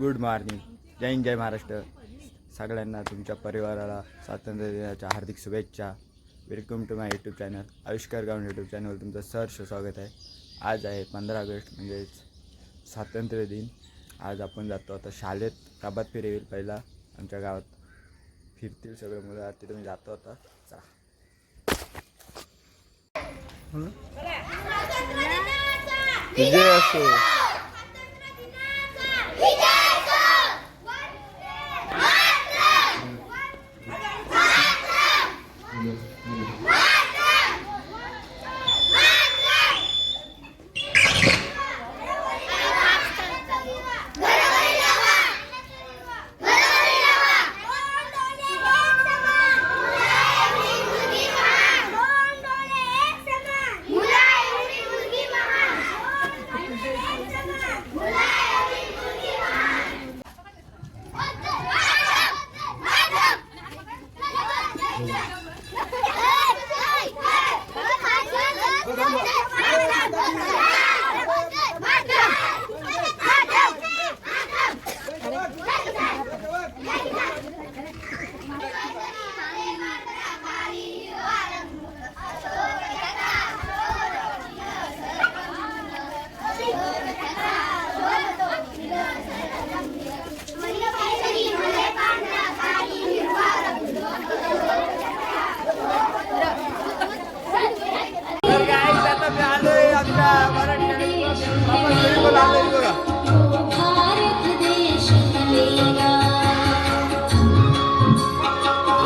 Good morning. जय हिंद, जय महाराष्ट्र. सगळ्यांना तुमच्या परिवाराला स्वातंत्र्य दिनाच्या हार्दिक शुभेच्छा. Welcome to my YouTube channel. आविष्कार गावून यूट्यूब चॅनलवर तुमचं सहर्ष स्वागत आहे. आज आहे 15 ऑगस्ट म्हणजेच स्वातंत्र्य दिन. आज आपण जातो आता शाळेत. गावात फेरी येईल पहिला आमच्या गावात फिरतील सगळे मुलं. तिथे मी जातो आता. चला. विजय असो.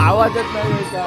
आवाजच नाही का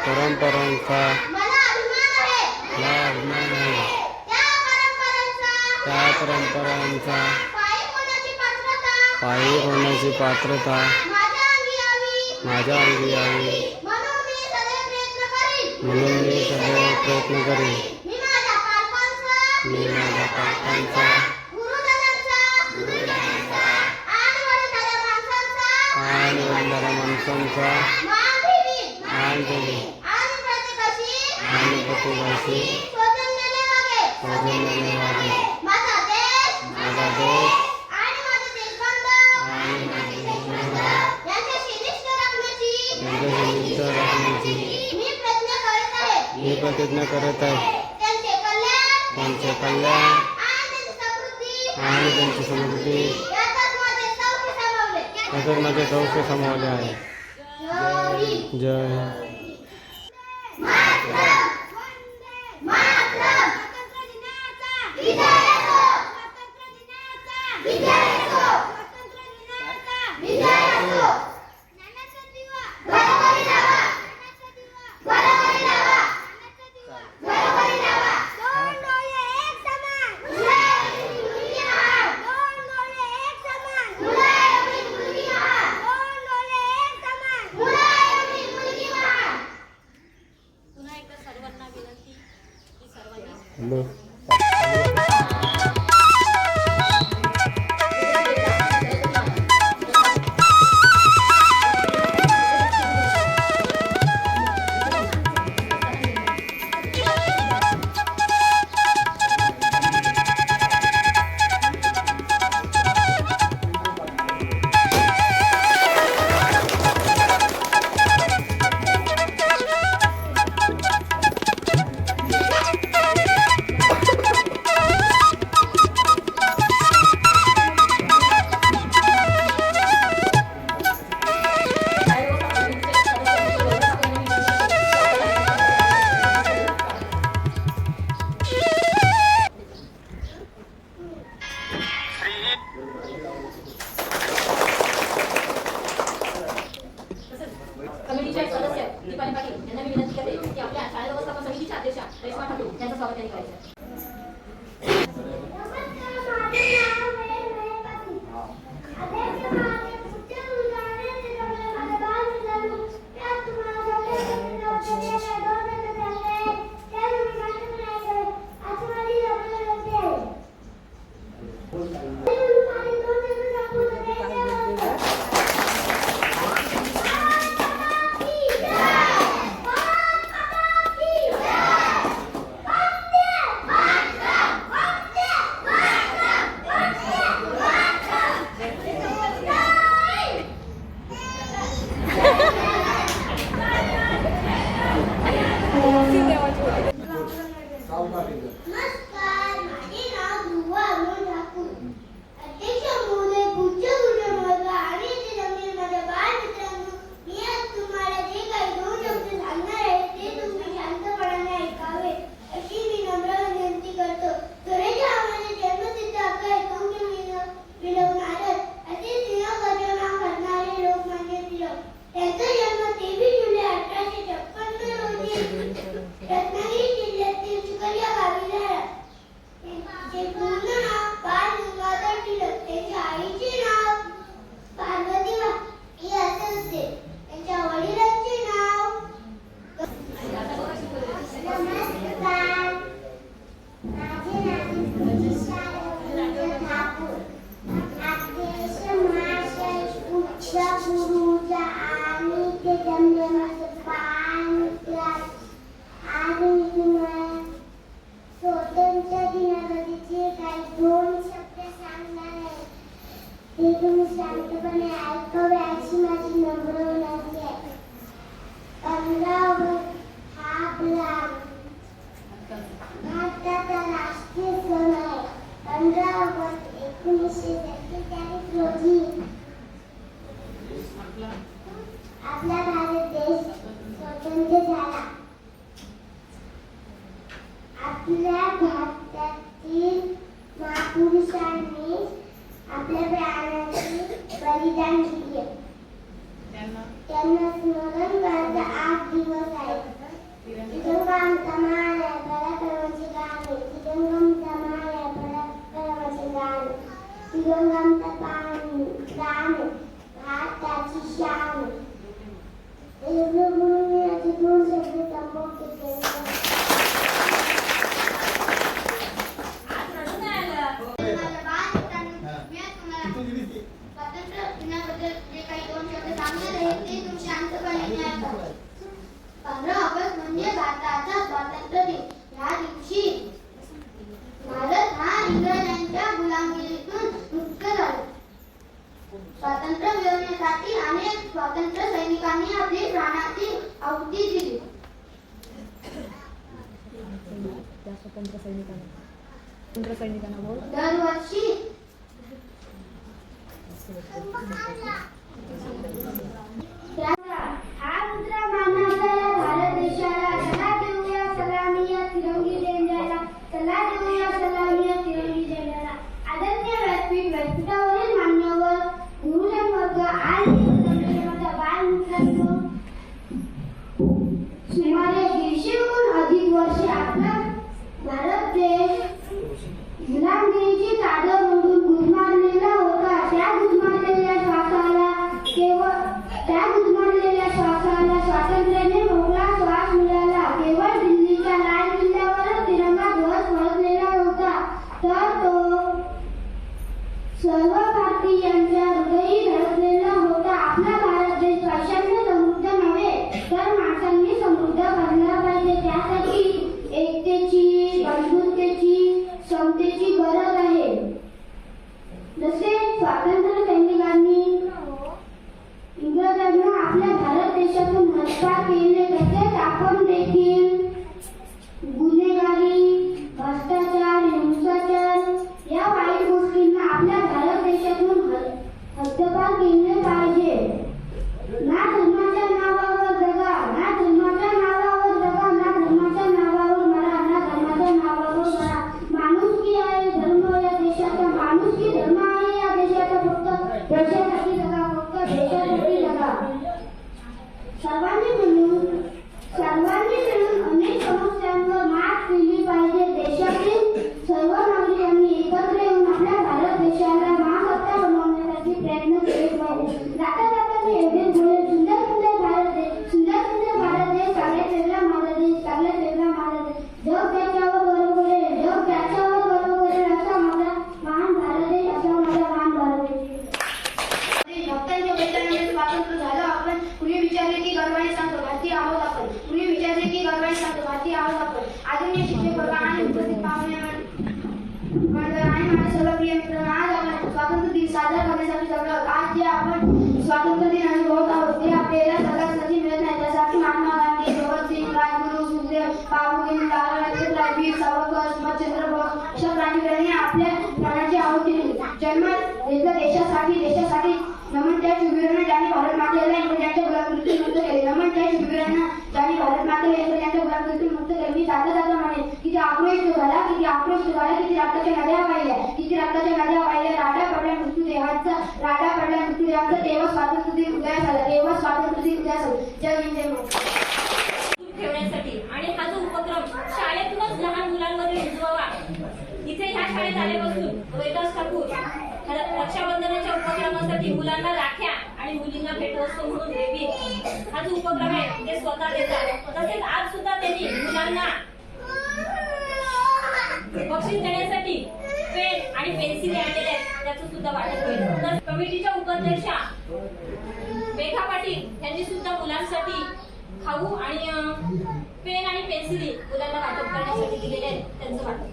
परंपरांचा मला अभिमान आहे. त्या परंपरांचा पायी होण्याची पात्रता माझ्या अंगी यावी म्हणून मी सदैव प्रयत्न करीन. मी माझ्या पालकांचा आणि वडीलधाऱ्या माणसांचा मान ठेवीन आणि प्रत्येकाशी सौजन्याने वागेन. माझा देश आणि माझे देशबांधव यांच्याशी निष्ठ राखण्याची मी प्रतिज्ञा करत आहे. त्यांचे कल्याण आणि त्यांची समृद्धी यातच माझे सौख्य सामावले आहे. जय विजय असो. तुम्ही शांतपणे ऐकावे अशी माझी नम्र विनंती आहे. 15 ऑगस्ट हा आपला भारताचा राष्ट्रीय सण आहे. 15 ऑगस्ट 1947 रोजी आपला भारत देश स्वतंत्र झाला. आपल्या भारतातील महापुरुषांनी आपल्या प्राणांची बलिदान दिले. त्यांना स्मरण करायचा 8 दिवस आहे. तिरंगा आमचा मान आहे, पराक्रमाचे गाण आहे. तिरंगा आमचा मान आहे, पराक्रमाचे गाण आहे. तिरंगा आमचा प्राण आहे, भारताची शान आहे. एवढं बोलून मी याचे 2 शब्द संपवते. स्वातंत्र्य दिनाबद्दल जे काही 2 शब्द सांगणार आहे ते तुम्ही शांतपणे ऐका. 15 ऑगस्ट म्हणजे भारताचा स्वातंत्र्य दिन. या दिवशी भारत हा इंग्रजांच्या गुलामगिरीतून मुक्त झाला. स्वातंत्र्य मिळवण्यासाठी अनेक स्वातंत्र्य सैनिकांनी आपली प्राणाची आहुती दिली. स्वातंत्र्य सैनिकांना बोल. दरवर्षी हा मुद्रा मानाचा या भारत देशाला चला देऊया सलामी या तिरंगी झेंड्याला. चला देऊया सलामी या तिरंगी झेंड्याला. आदरणीय व्यासपीठावरील मान्यवर गुरुजन वर्ग आणि माझ्या बालमित्रांनो, सुमारे 150हून अधिक वर्षे आपला भारत देश गुलामगिरीची चादर ओढून गुदमारलेला होता. त्या गुदमारलेल्या श्वासाला स्वातंत्र्याने मोकळा श्वास मिळाला. केवळ दिल्लीच्या लाल किल्ल्यावरच तिरंगा ध्वज फडकलेला नव्हता, तर तो सर्व भारतीयांच्या हृदयी धडकलेला होता. आपला भारत देश पैशांनी समृद्ध नव्हे, तर माणसांनी समृद्ध बनला पाहिजे. त्यासाठी एकतेची, बंधुतेची, समतेची गरज आहे. जसे स्वातंत्र्य सैनिकांनी इंग्रजांना आपल्या भारत देशातून नष्ट केले, तसेच आपण देखील गुन्हेगारी, भ्रष्टाचार, हिंसाचार या वाईट गोष्टींना आपल्या भारत देशातून हद्दपार केले पाहिजे. ना धर्माच्या नावावर जगा, ना धर्माच्या नावावर जगा, ना धर्माच्या नावावर मरा, ना धर्माच्या नावावर मरा. माणुसकी आहे धर्म या देशाचा, माणुसकी धर्म आहे या देशाचा. फक्त देशासाठी जगा, फक्त देशासाठी जगा. सर्वांनी मिळून अनेक समस्यांवर मात केली पाहिजे. देशातील सर्व नागरिकांनी एकत्र येऊन आपल्या भारत देशाला महासत्ता बनवण्यासाठी प्रयत्न केले पाहिजे. जाता जाता मी एवढेच बोलेन. सुंदर सुंदर भारत देश, सुंदर सुंदर भारत देश, सगळ्यात वेगळा माझा देश, सगळ्यात वेगळा माझा देश. जग त्याच्यावर गर्व करेल, जग त्याच्यावर गर्व करेल असा माझा महान भारत देश, असा माझा महान भारत देश. भक्तांच्या बलिदानाने स्वातंत्र्य झालं. आपण कुणी विचारले की गर्वाने सांगतो भारतीय आहोत आपण. कुणी विचारले की गर्वाने सांगतो भारतीय आहोत आपण. आदरणीय शिक्षक वर्ग आणि उपस्थित पाहुणे मंडळ आणि माझ्या सर्व प्रिय मित्रांनो, आज आपण स्वातंत्र्य दिन साजरा करण्यासाठी जमलो. आज जे आपण स्वातंत्र्य दिन अनुभवत आहोत ते आपल्याला सगळ्यांसाठी मिळत नाही. त्यासाठी महात्मा गांधी, भगतसिंग, राजगुरू, सुखदेव, बाबू, लाला लजपतराय, वीर सावरकर, सुभाषचंद्र बोस अशा क्रांतिकारकांनी आपल्या प्राणाची आहुती दिली. जन्म घेतला देशासाठी. नमन त्या शूरवीरांना ज्यांनी भारत मातेला इंग्रजांच्या गुलामगिरीतून मुक्त केले. नमन त्या शूरवीरांना ज्यांनी भारत मातेला इंग्रजांच्या गुलामगिरीतून मुक्त केले. मी जाता जाता म्हणेन, किती आक्रोश झाला, किती रक्ताच्या नद्या वाहिल्या, राडा पडल्या मृत्यूदेहाचा, तेव्हा स्वातंत्र्य दिन उदयास आला. जय हिंद, जय महाराष्ट्र. ठेवण्यासाठी आणि हा जो उपक्रम शाळेतूनच लहान मुलांमध्ये रुजवावा. इथे ह्या शाळेत आल्यापासून रोहिदास ठाकूर रक्षाबंधनाच्या उपक्रमासाठी मुलांना राख्या आणि मुलींना भेटवस्तू म्हणून देवी हा जो उपक्रम आहे ते स्वतः देतात. तसेच आज सुद्धा त्यांनी मुलांना बक्षीस देण्यासाठी पेन आणि पेन्सिल आणलेले आहेत, त्याचं सुद्धा वाटप होईल. तर कमिटीच्या उपाध्यक्षा मेघा पाटील यांनी सुद्धा मुलांसाठी खाऊ आणि पेन आणि पेन्सिली मुलांना वाटप करण्यासाठी दिलेले आहेत, त्यांचं वाटप.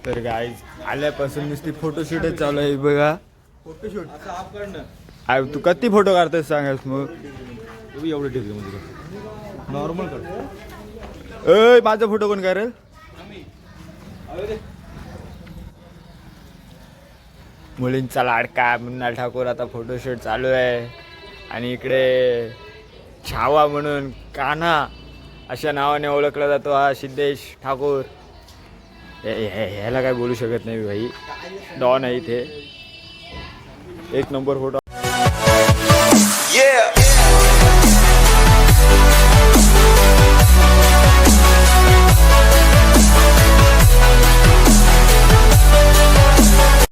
तर गाईज आल्यापासून नुसती फोटोशूटच चालू आहे बघा. फोटोशूट तू किती फोटो काढतोस सांगास मग. एवढं ठेवलं म्हणजे नॉर्मल कर. अय माझा फोटो कोण करेल. मुलींचा लाडका मृणाल ठाकूर आता फोटोशूट चालू आहे. आणि इकडे छावा म्हणून कान्हा अशा नावाने ओळखला जातो हा सिद्धेश ठाकूर. ह्याला काय बोलू शकत नाही भाई. डॉन आहे इथे. एक नंबर फोटो.